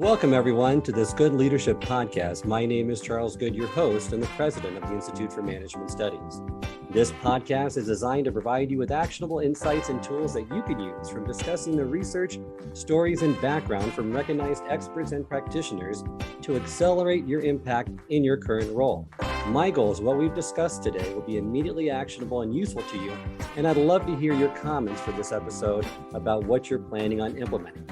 Welcome, everyone, to this Good Leadership Podcast. My name is Charles Good, your host and the president of the Institute for Management Studies. This podcast is designed to provide you with actionable insights and tools that you can use from discussing the research, stories, and background from recognized experts and practitioners to accelerate your impact in your current role. My goal is what we've discussed today will be immediately actionable and useful to you, and I'd love to hear your comments for this episode about what you're planning on implementing.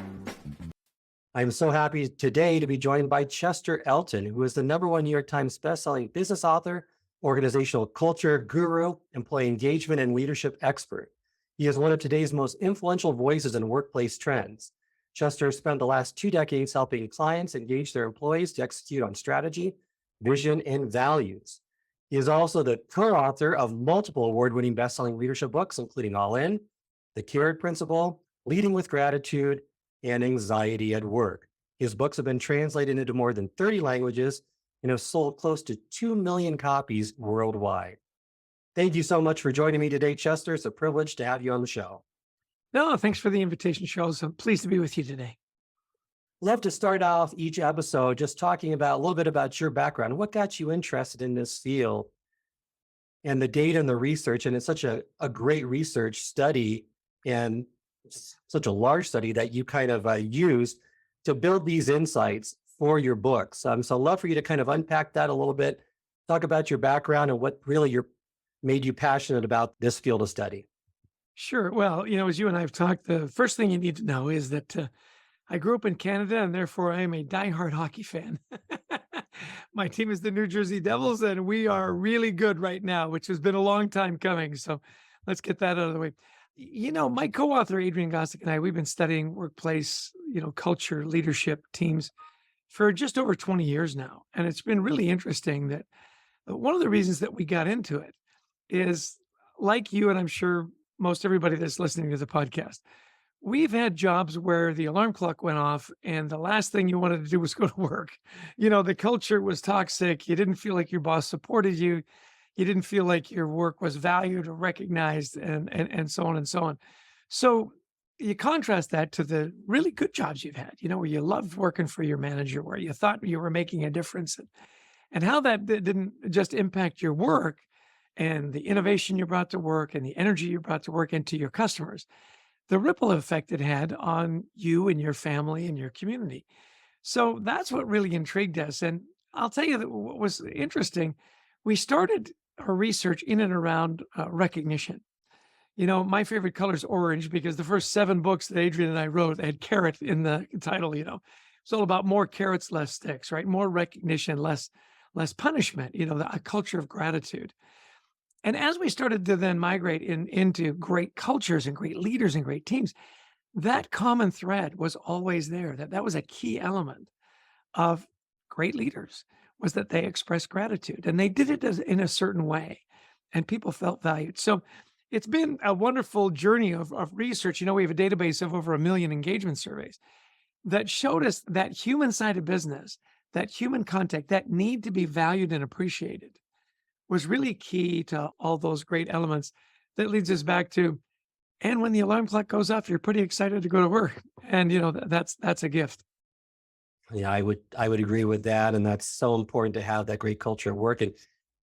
I'm so happy today to be joined by Chester Elton, who is the #1 New York Times bestselling business author, organizational culture guru, employee engagement, and leadership expert. He is one of today's most influential voices in workplace trends. Chester spent the last 2 decades helping clients engage their employees to execute on strategy, vision, and values. He is also the co-author of multiple award-winning bestselling leadership books, including All In, The Carrot Principle, Leading with Gratitude, and Anxiety at Work. His books have been translated into more than 30 languages and have sold close to 2 million copies worldwide. Thank you so much for joining me today, Chester. It's a privilege to have you on the show. No, thanks for the invitation, Charles. I'm pleased to be with you today. Love to start off each episode just talking about a little bit about your background. What got you interested in this field and the data and the research? And it's such a great research study and such a large study that you kind of used to build these insights for your books. So I'd love for you to kind of unpack that a little bit, talk about your background and what really made you passionate about this field of study. Sure. Well, as you and I have talked, the first thing you need to know is that I grew up in Canada, and therefore I am a diehard hockey fan. My team is the New Jersey Devils, and we are really good right now, which has been a long time coming. So let's get that out of the way. My co-author, Adrian Gossick, and I, we've been studying workplace, culture, leadership, teams for just over 20 years now. And it's been really interesting that one of the reasons that we got into it is, like you, and I'm sure most everybody that's listening to the podcast, we've had jobs where the alarm clock went off and the last thing you wanted to do was go to work. The culture was toxic. You didn't feel like your boss supported you. You didn't feel like your work was valued or recognized, and so on and so on. So you contrast that to the really good jobs you've had, where you loved working for your manager, where you thought you were making a difference, and how that didn't just impact your work and the innovation you brought to work and the energy you brought to work into your customers, the ripple effect it had on you and your family and your community. So that's what really intrigued us. And I'll tell you that what was interesting, we started our research in and around recognition. My favorite color is orange because the first 7 books that Adrian and I wrote, they had carrot in the title. It's all about more carrots, less sticks, right? More recognition, less punishment, a culture of gratitude. And as we started to then migrate into great cultures and great leaders and great teams, that common thread was always there. That was a key element of great leaders, was that they expressed gratitude, and they did it in a certain way, and people felt valued. So it's been a wonderful journey of research. We have a database of over 1 million engagement surveys that showed us that human side of business, that human contact, that need to be valued and appreciated was really key to all those great elements. That leads us back to, and when the alarm clock goes off, you're pretty excited to go to work. And, that's a gift. Yeah, I would agree with that. And that's so important to have that great culture at work.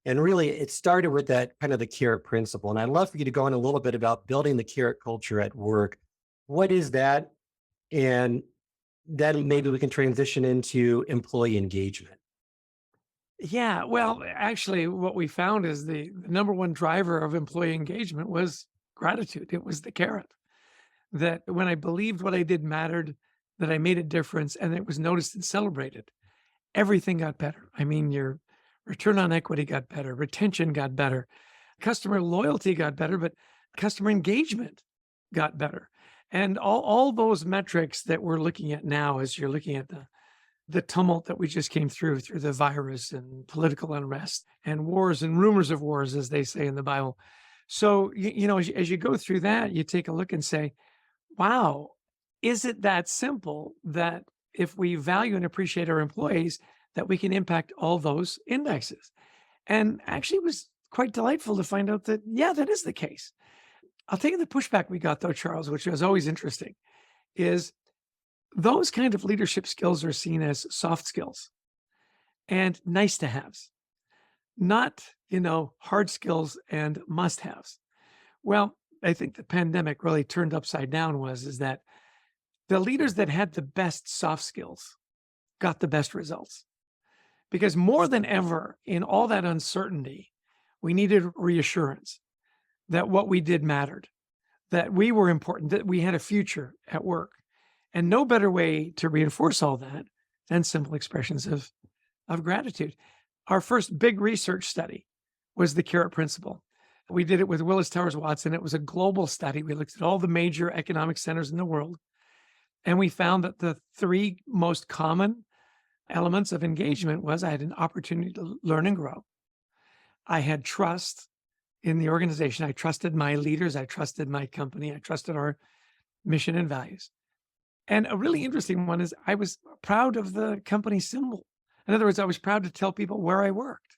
And really, it started with that kind of the carrot principle. And I'd love for you to go in a little bit about building the carrot culture at work. What is that? And then maybe we can transition into employee engagement. Yeah, well, actually, what we found is the #1 driver of employee engagement was gratitude. It was the carrot. That when I believed what I did mattered, that I made a difference, and it was noticed and celebrated, everything got better. I mean, your return on equity got better, retention got better, customer loyalty got better, but customer engagement got better. And all those metrics that we're looking at now, as you're looking at the tumult that we just came through the virus and political unrest and wars and rumors of wars, as they say in the Bible. So, as you go through that, you take a look and say, wow, is it that simple that if we value and appreciate our employees, that we can impact all those indexes? And actually, it was quite delightful to find out that, yeah, that is the case. I'll tell you the pushback we got, though, Charles, which was always interesting, is those kind of leadership skills are seen as soft skills and nice to haves, not, hard skills and must haves. Well, I think the pandemic really turned upside down is that the leaders that had the best soft skills got the best results. Because more than ever in all that uncertainty, we needed reassurance that what we did mattered, that we were important, that we had a future at work. And no better way to reinforce all that than simple expressions of gratitude. Our first big research study was the carrot principle. We did it with Willis Towers Watson. It was a global study. We looked at all the major economic centers in the world, and we found that the three most common elements of engagement was I had an opportunity to learn and grow. I had trust in the organization. I trusted my leaders. I trusted my company. I trusted our mission and values. And a really interesting one is I was proud of the company symbol. In other words, I was proud to tell people where I worked.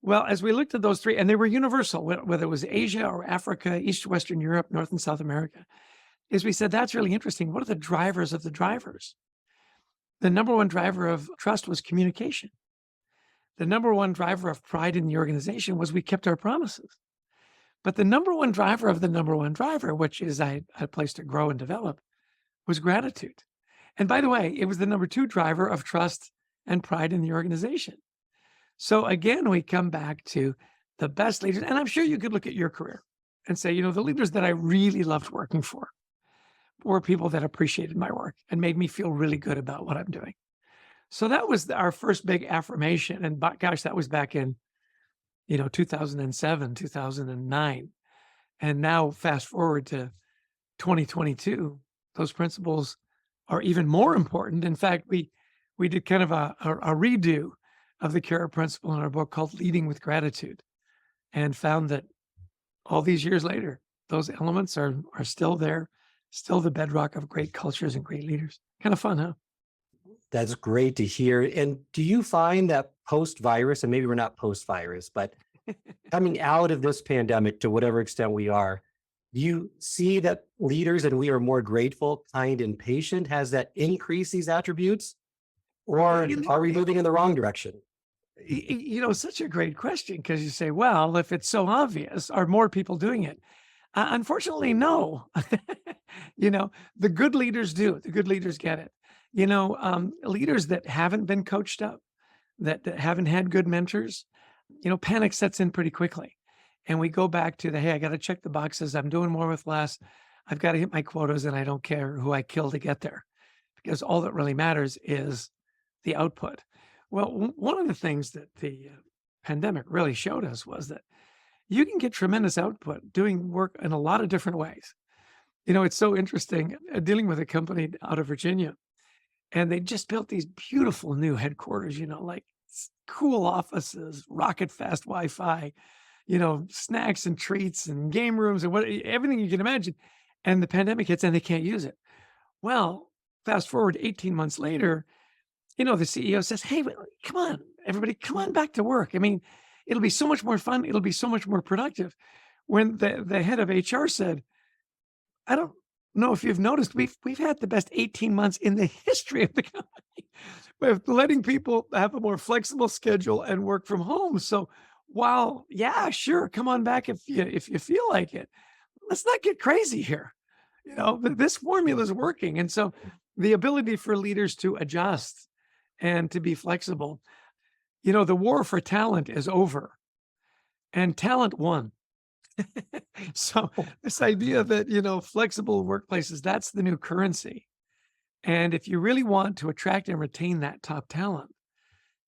Well, as we looked at those three, and they were universal, whether it was Asia or Africa, East, Western Europe, North and South America, is we said, that's really interesting. What are the drivers of the drivers? The number one driver of trust was communication. The number one driver of pride in the organization was we kept our promises. But the number one driver of the number one driver, which is I had a place to grow and develop, was gratitude. And by the way, it was the number two driver of trust and pride in the organization. So again, we come back to the best leaders. And I'm sure you could look at your career and say, the leaders that I really loved working for were people that appreciated my work and made me feel really good about what I'm doing. So that was our first big affirmation. And gosh, that was back in, 2007, 2009. And now fast forward to 2022, those principles are even more important. In fact, we did kind of a redo of the carrot principle in our book called Leading with Gratitude, and found that all these years later, those elements are still there, still the bedrock of great cultures and great leaders. Kind of fun, huh? That's great to hear. And do you find that post-virus, and maybe we're not post-virus, but coming out of this pandemic to whatever extent we are, do you see that leaders and we are more grateful, kind, and patient? Has that increased these attributes? Or are we moving in the wrong direction? Such a great question, because you say, well, if it's so obvious, are more people doing it? Unfortunately, no. The good leaders do. The good leaders get it. Leaders that haven't been coached up, that haven't had good mentors, panic sets in pretty quickly. And we go back to hey, I got to check the boxes. I'm doing more with less. I've got to hit my quotas, and I don't care who I kill to get there, because all that really matters is the output. Well, one of the things that the pandemic really showed us was that you can get tremendous output doing work in a lot of different ways. It's so interesting dealing with a company out of Virginia, and they just built these beautiful new headquarters, like cool offices, rocket fast Wi-Fi, snacks and treats and game rooms and everything you can imagine. And the pandemic hits and they can't use it. Well, fast forward 18 months later, the CEO says, hey, come on, everybody, come on back to work. I mean, it'll be so much more fun. It'll be so much more productive. When the head of HR said, I don't know if you've noticed, we've had the best 18 months in the history of the company with letting people have a more flexible schedule and work from home. So while, yeah, sure, come on back if you feel like it, let's not get crazy here. This formula is working. And so the ability for leaders to adjust and to be flexible, the war for talent is over, and talent won. So this idea that, flexible workplaces, that's the new currency. And if you really want to attract and retain that top talent,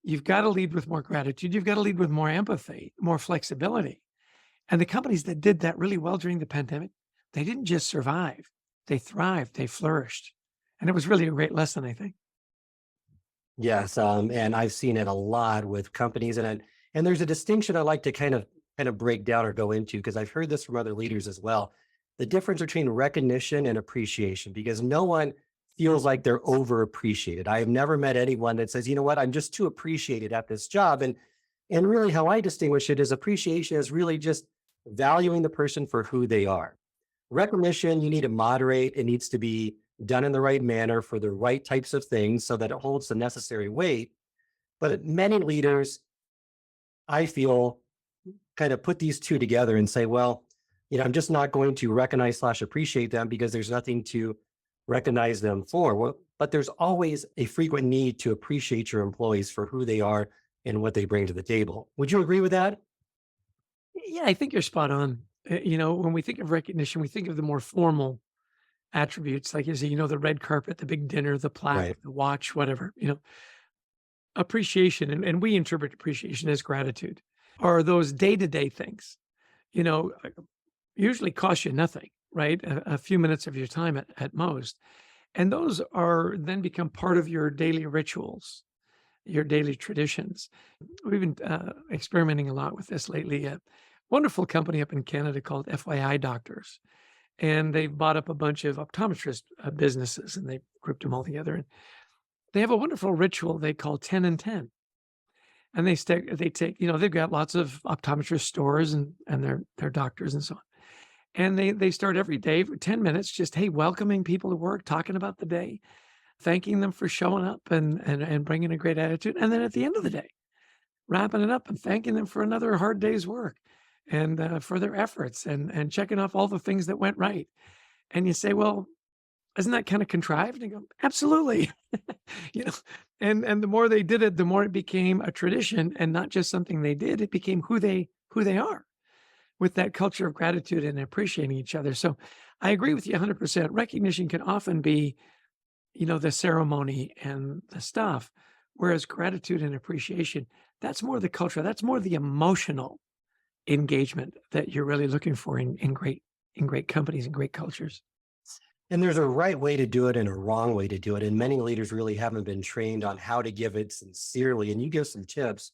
you've got to lead with more gratitude. You've got to lead with more empathy, more flexibility. And the companies that did that really well during the pandemic, they didn't just survive, they thrived, they flourished. And it was really a great lesson, I think. Yes, and I've seen it a lot with companies, and there's a distinction I like to kind of break down or go into, because I've heard this from other leaders as well. The difference between recognition and appreciation, because no one feels like they're overappreciated. I have never met anyone that says, you know what, I'm just too appreciated at this job. And really how I distinguish it is appreciation is really just valuing the person for who they are. Recognition, you need to moderate. It needs to be done in the right manner for the right types of things so that it holds the necessary weight. But many leaders, I feel, kind of put these two together and say, well, I'm just not going to recognize slash appreciate them because there's nothing to recognize them for. Well, but there's always a frequent need to appreciate your employees for who they are and what they bring to the table. Would you agree with that? Yeah, I think you're spot on. When we think of recognition, we think of the more formal attributes, like you say, the red carpet, the big dinner, the plaque, Right. the watch, whatever. Appreciation, and we interpret appreciation as gratitude, are those day-to-day things, usually cost you nothing, right? A few minutes of your time at most. And those are then become part of your daily rituals, your daily traditions. We've been experimenting a lot with this lately. A wonderful company up in Canada called FYI Doctors. And they've bought up a bunch of optometrist businesses and they've grouped them all together. And they have a wonderful ritual they call 10 and 10. And they take, they've got lots of optometrist stores and their doctors and so on. And they start every day for 10 minutes, just, hey, welcoming people to work, talking about the day, thanking them for showing up and bringing a great attitude. And then at the end of the day, wrapping it up and thanking them for another hard day's work and for their efforts and checking off all the things that went right. And you say, well, isn't that kind of contrived? And you go, absolutely. you know, and the more they did it, the more it became a tradition and not just something they did. It became who they are, with that culture of gratitude and appreciating each other. So I agree with you 100%. Recognition can often be, the ceremony and the stuff, whereas gratitude and appreciation, that's more the culture, that's more the emotional engagement that you're really looking for in great companies and great cultures. And there's a right way to do it and a wrong way to do it. And many leaders really haven't been trained on how to give it sincerely. And you give some tips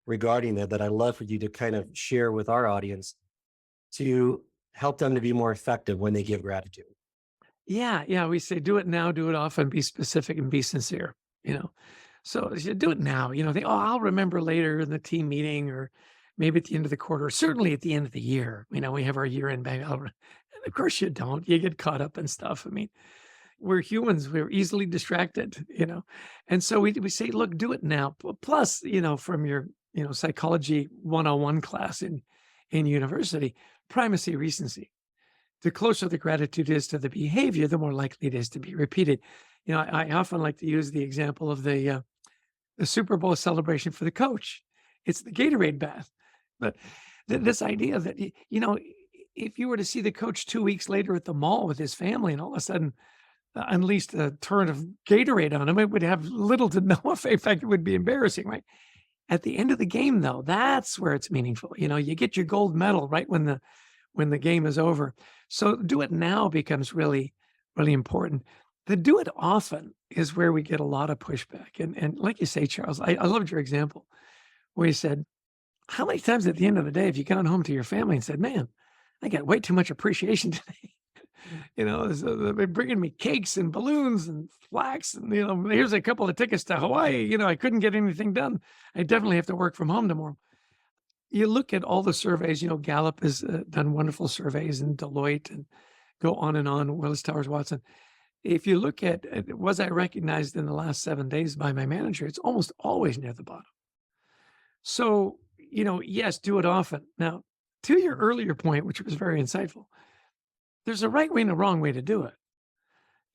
regarding that I love for you to kind of share with our audience to help them to be more effective when they give gratitude. Yeah, we say do it now, do it often, be specific and be sincere, you know. So you do it now, I'll remember later in the team meeting or maybe at the end of the quarter, certainly at the end of the year, we have our year end bang. And of course you don't. You get caught up in stuff. I mean, we're humans, we're easily distracted. And so we say, look, do it now. Plus, from your, psychology 101 class in university, primacy recency. The closer the gratitude is to the behavior, the more likely it is to be repeated. I often like to use the example of the Super Bowl celebration for the coach. It's the Gatorade bath. But this idea that, if you were to see the coach 2 weeks later at the mall with his family and all of a sudden unleashed a torrent of Gatorade on him, it would have little to no effect. In fact, it would be embarrassing, right? At the end of the game, though, that's where it's meaningful. You get your gold medal right when the game is over. So do it now becomes really, really important. The do it often is where we get a lot of pushback. And like you say, Charles, I loved your example where you said, how many times at the end of the day have you gone home to your family and said, man, I got way too much appreciation today. So they're bringing me cakes and balloons and flax. And, here's a couple of tickets to Hawaii. I couldn't get anything done. I definitely have to work from home tomorrow. You look at all the surveys, Gallup has done wonderful surveys and Deloitte and go on, Willis Towers Watson. If you look at was I recognized in the last 7 days by my manager, it's almost always near the bottom. So, yes, do it often. Now, to your earlier point, which was very insightful, there's a right way and a wrong way to do it.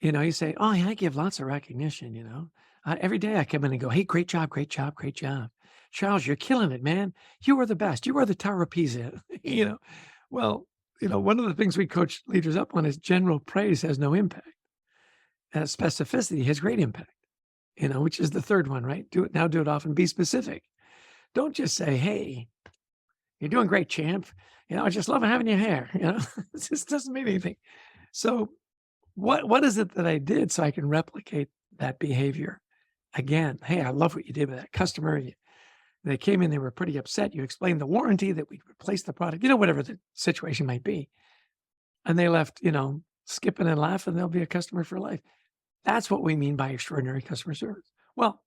You say, oh, yeah, I give lots of recognition, every day I come in and go, hey, great job, great job, great job. Charles, you're killing it, man. You are the best. You are the Tower of Pisa. Well, one of the things we coach leaders up on is general praise has no impact. Specificity has great impact, which is the third one, right? Do it now, do it often, be specific. Don't just say, hey, you're doing great, champ. I just love having your hair. It just doesn't mean anything. So what is it that I did so I can replicate that behavior again? Hey, I love what you did with that customer. They came in, they were pretty upset. You explained the warranty that we'd replace the product, whatever the situation might be. And they left, skipping and laughing. They'll be a customer for life. That's what we mean by extraordinary customer service. Well,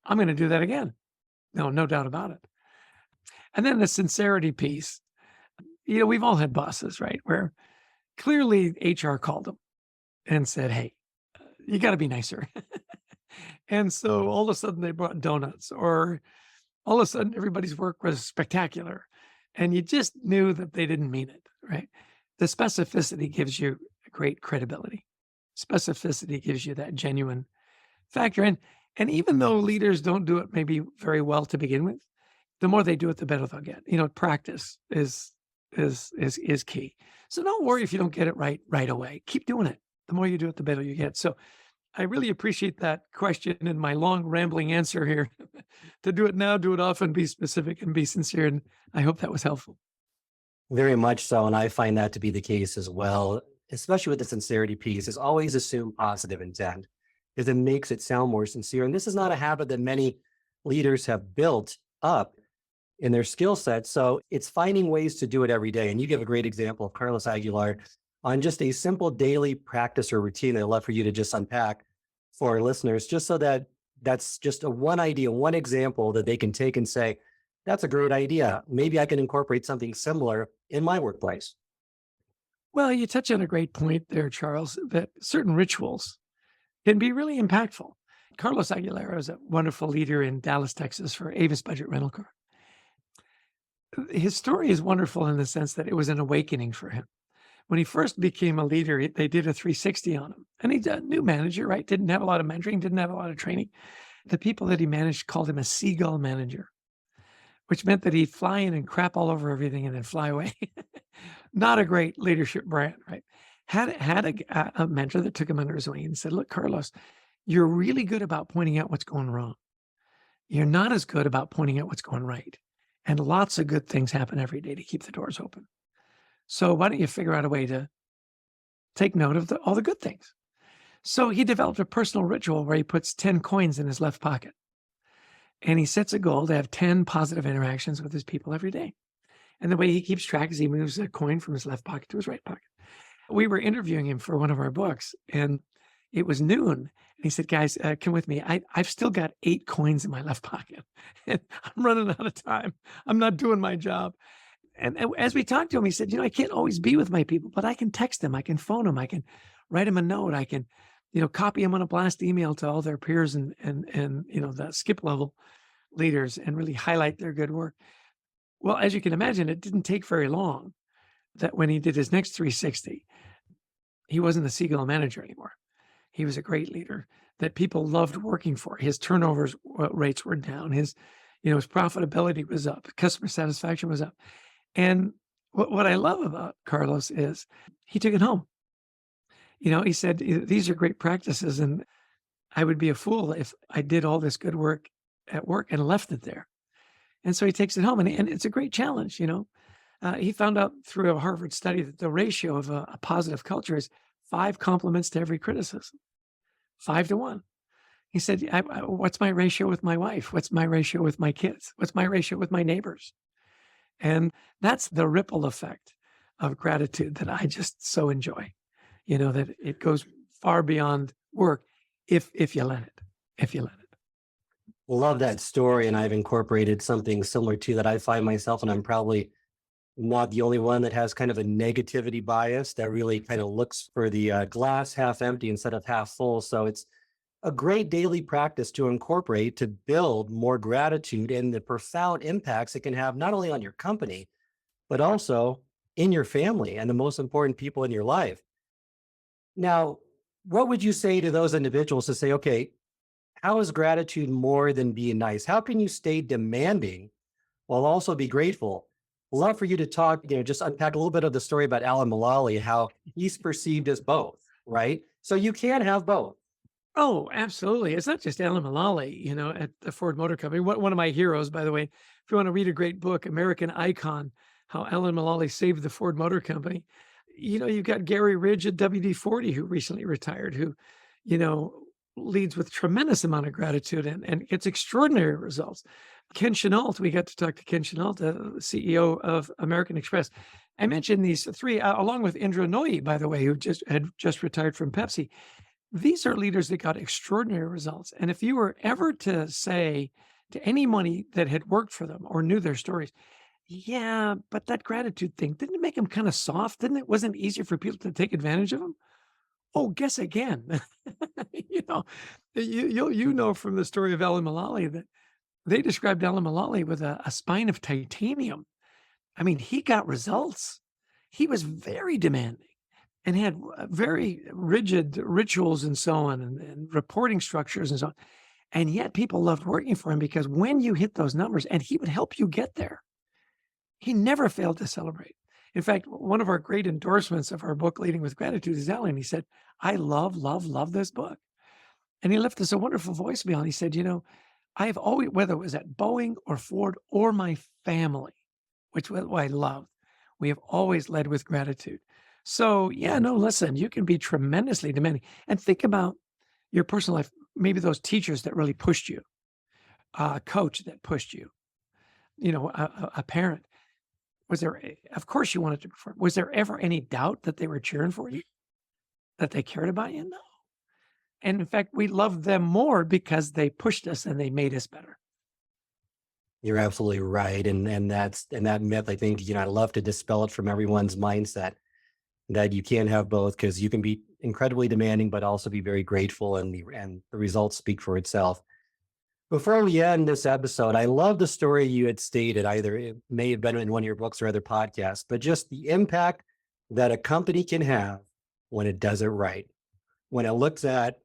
I'm going to do that again. No doubt about it. And then the sincerity piece. We've all had bosses, right? Where clearly HR called them and said, hey, you got to be nicer. And so all of a sudden they brought donuts, or all of a sudden everybody's work was spectacular. And you just knew that they didn't mean it, right? The specificity gives you great credibility. Specificity gives you that genuine factor. And even though leaders don't do it maybe very well to begin with, the more they do it, the better they'll get. Practice is key. So don't worry if you don't get it right away. Keep doing it. The more you do it, the better you get. So I really appreciate that question and my long rambling answer here. To do it now, do it often, be specific and be sincere. And I hope that was helpful. Very much so. And I find that to be the case as well, especially with the sincerity piece, is always assume positive intent because it makes it sound more sincere. And this is not a habit that many leaders have built up in their skill set. So it's finding ways to do it every day. And you give a great example of Carlos Aguilar on just a simple daily practice or routine that I'd love for you to just unpack for our listeners, just so that that's just one idea, one example that they can take and say, that's a great idea. Maybe I can incorporate something similar in my workplace. Well, you touch on a great point there, Charles, that certain rituals can be really impactful. Carlos Aguilera is a wonderful leader in Dallas, Texas for Avis Budget Rental Car. His story is wonderful in the sense that it was an awakening for him. When he first became a leader, they did a 360 on him. And he's a new manager, right? Didn't have a lot of mentoring, didn't have a lot of training. The people that he managed called him a seagull manager, which meant that he'd fly in and crap all over everything and then fly away. Not a great leadership brand, right? Had a mentor that took him under his wing and said, look, Carlos, you're really good about pointing out what's going wrong. You're not as good about pointing out what's going right. And lots of good things happen every day to keep the doors open. So why don't you figure out a way to take note of all the good things? So he developed a personal ritual where he puts 10 coins in his left pocket. And he sets a goal to have 10 positive interactions with his people every day. And the way he keeps track is he moves a coin from his left pocket to his right pocket. We were interviewing him for one of our books, and it was noon. And he said, guys, come with me. I've still got 8 coins in my left pocket. And I'm running out of time. I'm not doing my job. And as we talked to him, he said, I can't always be with my people, but I can text them. I can phone them. I can write them a note. I can, copy them on a blast email to all their peers and the skip level leaders and really highlight their good work. Well, as you can imagine, it didn't take very long that when he did his next 360, he wasn't a seagull manager anymore. He was a great leader that people loved working for. His turnover rates were down. His profitability was up. Customer satisfaction was up. And what I love about Carlos is he took it home. He said, these are great practices, and I would be a fool if I did all this good work at work and left it there. And so he takes it home, and it's a great challenge. He found out through a Harvard study that the ratio of a positive culture is 5 compliments to every criticism, 5 to 1. He said, what's my ratio with my wife? What's my ratio with my kids? What's my ratio with my neighbors? And that's the ripple effect of gratitude that I just so enjoy, that it goes far beyond work if you let it. Love that story. And I've incorporated something similar to that. I find myself, and I'm probably not the only one that has kind of a negativity bias that really kind of looks for the glass half empty instead of half full. So it's a great daily practice to incorporate to build more gratitude and the profound impacts it can have not only on your company, but also in your family and the most important people in your life. Now, what would you say to those individuals to say, okay, how is gratitude more than being nice? How can you stay demanding while also be grateful? Love for you to talk, just unpack a little bit of the story about Alan Mulally, how he's perceived as both, right? So you can have both. Oh, absolutely. It's not just Alan Mulally, at the Ford Motor Company. One of my heroes, by the way. If you want to read a great book, American Icon, How Alan Mulally Saved the Ford Motor Company. You've got Gary Ridge at WD-40, who recently retired, who, leads with tremendous amount of gratitude and gets extraordinary results. Ken Chenault, we got to talk to Ken Chenault, the CEO of American Express. I mentioned these 3, along with Indra Nooyi, by the way, who had just retired from Pepsi. These are leaders that got extraordinary results. And if you were ever to say to anybody that had worked for them or knew their stories, yeah, but that gratitude thing, didn't it make them kind of soft? Wasn't it easier for people to take advantage of them? Oh, guess again. You know, you know from the story of Ellen Mullally that they described Ellen Mullally with a spine of titanium. I mean, he got results. He was very demanding and had very rigid rituals and so on, and reporting structures and so on. And yet people loved working for him because when you hit those numbers, and he would help you get there, he never failed to celebrate. In fact, one of our great endorsements of our book, Leading with Gratitude, is Elton. He said, I love, love, love this book. And he left us a wonderful voicemail. And he said, I have always, whether it was at Boeing or Ford or my family, which I love, we have always led with gratitude. So, yeah, no, listen, you can be tremendously demanding. And think about your personal life, maybe those teachers that really pushed you, a coach that pushed you, a parent. Of course you wanted to perform. Was there ever any doubt that they were cheering for you, that they cared about you? No. And in fact, we loved them more because they pushed us and they made us better. You're absolutely right. And that myth, I think, I love to dispel it from everyone's mindset that you can't have both, because you can be incredibly demanding, but also be very grateful, and the results speak for itself. Before we end this episode, I love the story you had stated, either it may have been in one of your books or other podcasts, but just the impact that a company can have when it does it right, when it looks at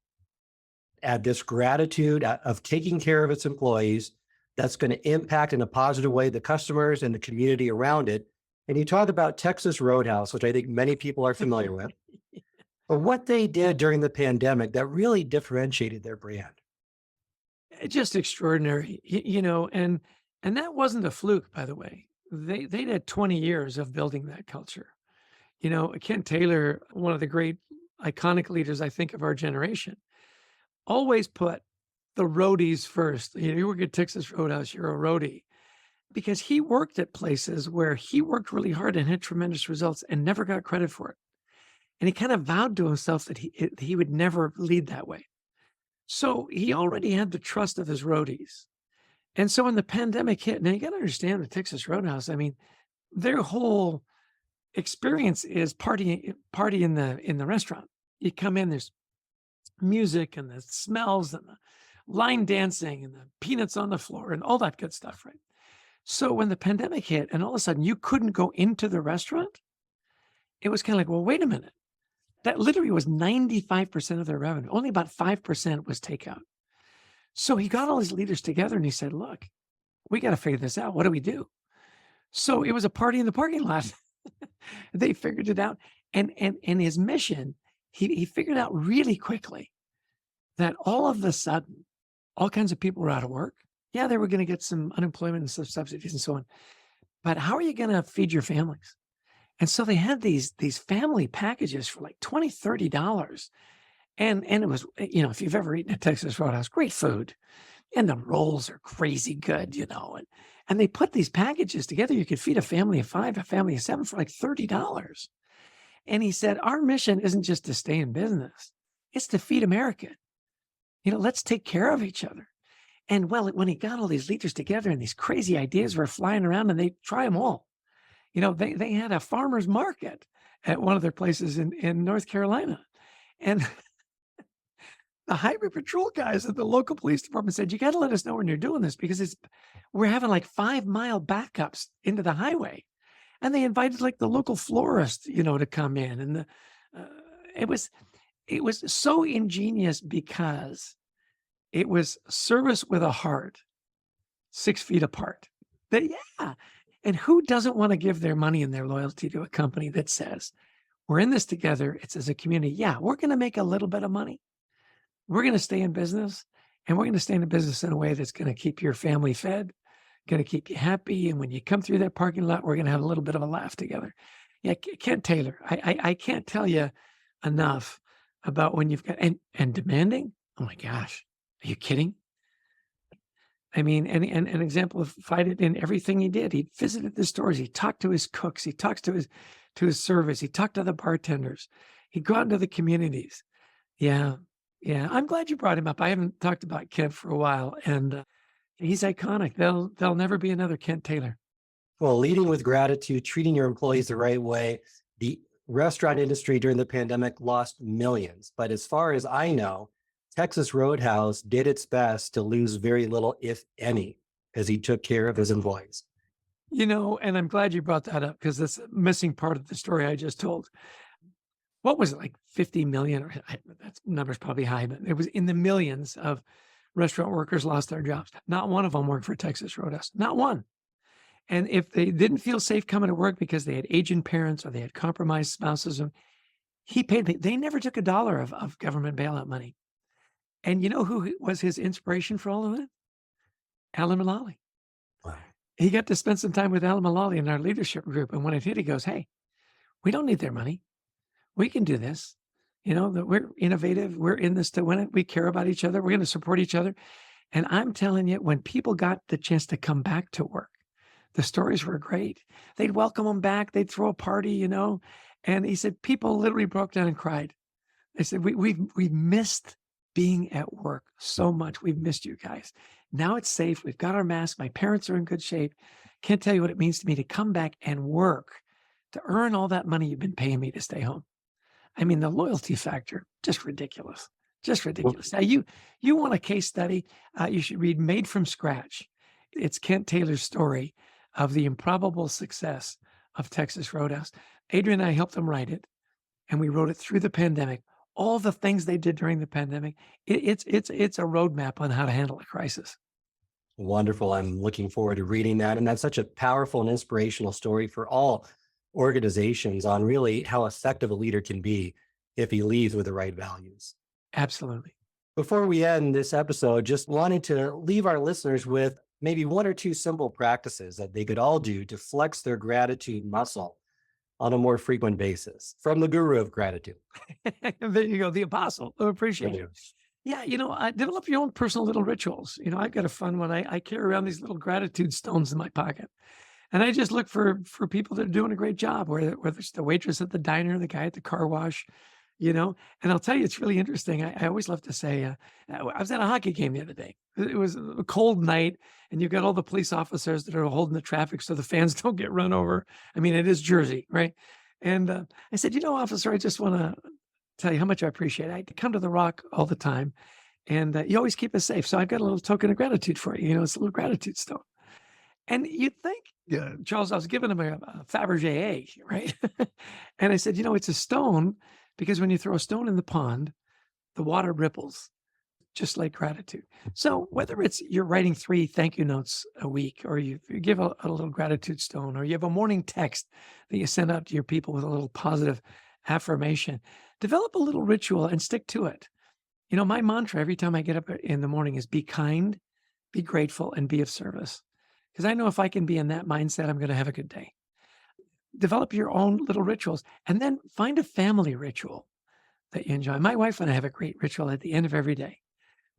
this gratitude of taking care of its employees, that's going to impact in a positive way the customers and the community around it. And you talked about Texas Roadhouse, which I think many people are familiar with, but what they did during the pandemic that really differentiated their brand. Just extraordinary, and that wasn't a fluke, by the way. They had 20 years of building that culture. Ken Taylor, one of the great iconic leaders, I think, of our generation, always put the roadies first. You work at Texas Roadhouse, you're a roadie, because he worked at places where he worked really hard and had tremendous results and never got credit for it. And he kind of vowed to himself that he would never lead that way. So he already had the trust of his roadies. And so when the pandemic hit, now you got to understand the Texas Roadhouse, I mean, their whole experience is party in the restaurant. You come in, there's music and the smells and the line dancing and the peanuts on the floor and all that good stuff, right? So when the pandemic hit and all of a sudden you couldn't go into the restaurant, it was kind of like, well, wait a minute. That literally was 95% of their revenue. Only about 5% was takeout. So he got all his leaders together and he said, look, we got to figure this out. What do we do? So it was a party in the parking lot. They figured it out. And his mission, he figured out really quickly that all of a sudden, all kinds of people were out of work. Yeah, they were going to get some unemployment and some subsidies and so on. But how are you going to feed your families? And so they had these family packages for like $20, $30. And it was, if you've ever eaten at Texas Roadhouse, great food. And the rolls are crazy good, and they put these packages together. You could feed a family of 5, a family of 7 for like $30. And he said, our mission isn't just to stay in business. It's to feed America. Let's take care of each other. And well, when he got all these leaders together and these crazy ideas were flying around and they try them all, they had a farmer's market at one of their places in North Carolina. And the highway patrol guys at the local police department said, you got to let us know when you're doing this, because we're having like 5-mile backups into the highway. And they invited like the local florist, to come in. And it was so ingenious because it was service with a heart, 6 feet apart. Yeah. And who doesn't want to give their money and their loyalty to a company that says, we're in this together. It's as a community. Yeah, we're going to make a little bit of money. We're going to stay in business, and we're going to stay in business in a way that's going to keep your family fed, going to keep you happy. And when you come through that parking lot, we're going to have a little bit of a laugh together. Yeah, Ken Taylor, I can't tell you enough about when you've got, and demanding. Oh my gosh, are you kidding? I mean, and an example of fight in everything he did. He visited the stores. He talked to his cooks. He talks to his servers. He talked to the bartenders. He'd go out into the communities. Yeah. I'm glad you brought him up. I haven't talked about Kent for a while, and he's iconic. There'll never be another Kent Taylor. Well, leading with gratitude, treating your employees the right way, the restaurant industry during the pandemic lost millions. But as far as I know, Texas Roadhouse did its best to lose very little, if any, because he took care of his employees. And I'm glad you brought that up because that's a missing part of the story I just told. What was it, like 50 million? Or that number's probably high, but it was in the millions of restaurant workers lost their jobs. Not one of them worked for Texas Roadhouse. Not one. And if they didn't feel safe coming to work because they had aging parents or they had compromised spouses, he paid. They never took a dollar of government bailout money. And you know who was his inspiration for all of it? Alan Mulally. Wow. He got to spend some time with Alan Mulally in our leadership group. And when it hit, he goes, hey, we don't need their money. We can do this. That we're innovative. We're in this to win it. We care about each other. We're going to support each other. And I'm telling you, when people got the chance to come back to work, the stories were great. They'd welcome them back. They'd throw a party, And he said, people literally broke down and cried. They said, we've missed being at work so much. We've missed you guys. Now it's safe. We've got our masks. My parents are in good shape. Can't tell you what it means to me to come back and work, to earn all that money you've been paying me to stay home. I mean, the loyalty factor, just ridiculous. Just ridiculous. Now, you want a case study, you should read Made from Scratch. It's Kent Taylor's story of the improbable success of Texas Roadhouse. Adrian and I helped them write it, and we wrote it through the pandemic. All the things they did during the pandemic, it's a roadmap on how to handle a crisis. Wonderful. I'm looking forward to reading that. And that's such a powerful and inspirational story for all organizations on really how effective a leader can be if he leads with the right values. Absolutely. Before we end this episode, just wanted to leave our listeners with maybe one or two simple practices that they could all do to flex their gratitude muscle on a more frequent basis from the guru of gratitude. There you go, the apostle. I appreciate you. Yeah, develop your own personal little rituals. I've got a fun one. I carry around these little gratitude stones in my pocket. And I just look for people that are doing a great job, whether it's the waitress at the diner, the guy at the car wash, and I'll tell you, it's really interesting. I always love to say, I was at a hockey game the other day. It was a cold night, and you've got all the police officers that are holding the traffic so the fans don't get run over. I mean, it is Jersey, right? And I said, officer, I just want to tell you how much I appreciate it. I come to the Rock all the time, and you always keep us safe. So I've got a little token of gratitude for you. It's a little gratitude stone. And you'd think, Charles, I was giving him a Fabergé egg, right? And I said, it's a stone because when you throw a stone in the pond, the water ripples, just like gratitude. So whether it's you're writing 3 thank you notes a week, or you give a little gratitude stone, or you have a morning text that you send out to your people with a little positive affirmation, develop a little ritual and stick to it. My mantra every time I get up in the morning is be kind, be grateful, and be of service. Because I know if I can be in that mindset, I'm going to have a good day. Develop your own little rituals, and then find a family ritual that you enjoy. My wife and I have a great ritual at the end of every day.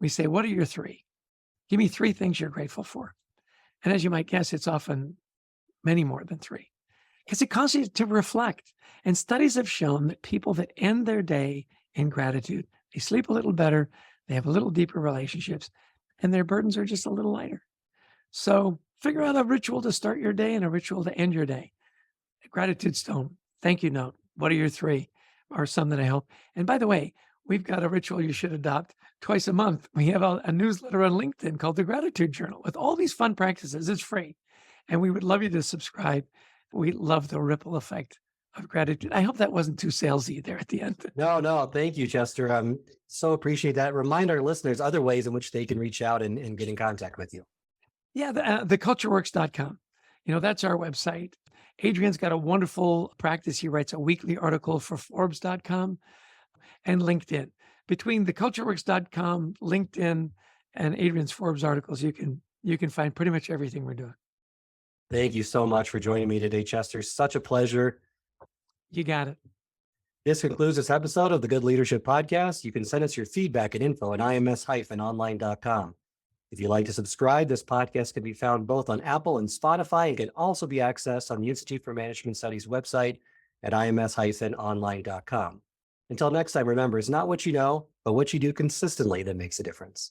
We say, what are your 3? Give me 3 things you're grateful for. And as you might guess, it's often many more than 3, because it causes you to reflect. And studies have shown that people that end their day in gratitude, they sleep a little better, they have a little deeper relationships, and their burdens are just a little lighter. So figure out a ritual to start your day and a ritual to end your day. A gratitude stone, thank you note. What are your 3? Are some that I help. And by the way, we've got a ritual you should adopt twice a month. We have a newsletter on LinkedIn called the Gratitude Journal with all these fun practices. It's free. And we would love you to subscribe. We love the ripple effect of gratitude. I hope that wasn't too salesy there at the end. No. Thank you, Chester. So appreciate that. Remind our listeners other ways in which they can reach out and get in contact with you. Yeah, thecultureworks.com. That's our website. Adrian's got a wonderful practice. He writes a weekly article for Forbes.com and LinkedIn. Between thecultureworks.com, LinkedIn, and Adrian's Forbes articles, you can find pretty much everything we're doing. Thank you so much for joining me today, Chester. Such a pleasure. You got it. This concludes this episode of the Good Leadership Podcast. You can send us your feedback at info@ims-online.com. If you'd like to subscribe, this podcast can be found both on Apple and Spotify and can also be accessed on the Institute for Management Studies website at ims-online.com. Until next time, remember, it's not what you know, but what you do consistently that makes a difference.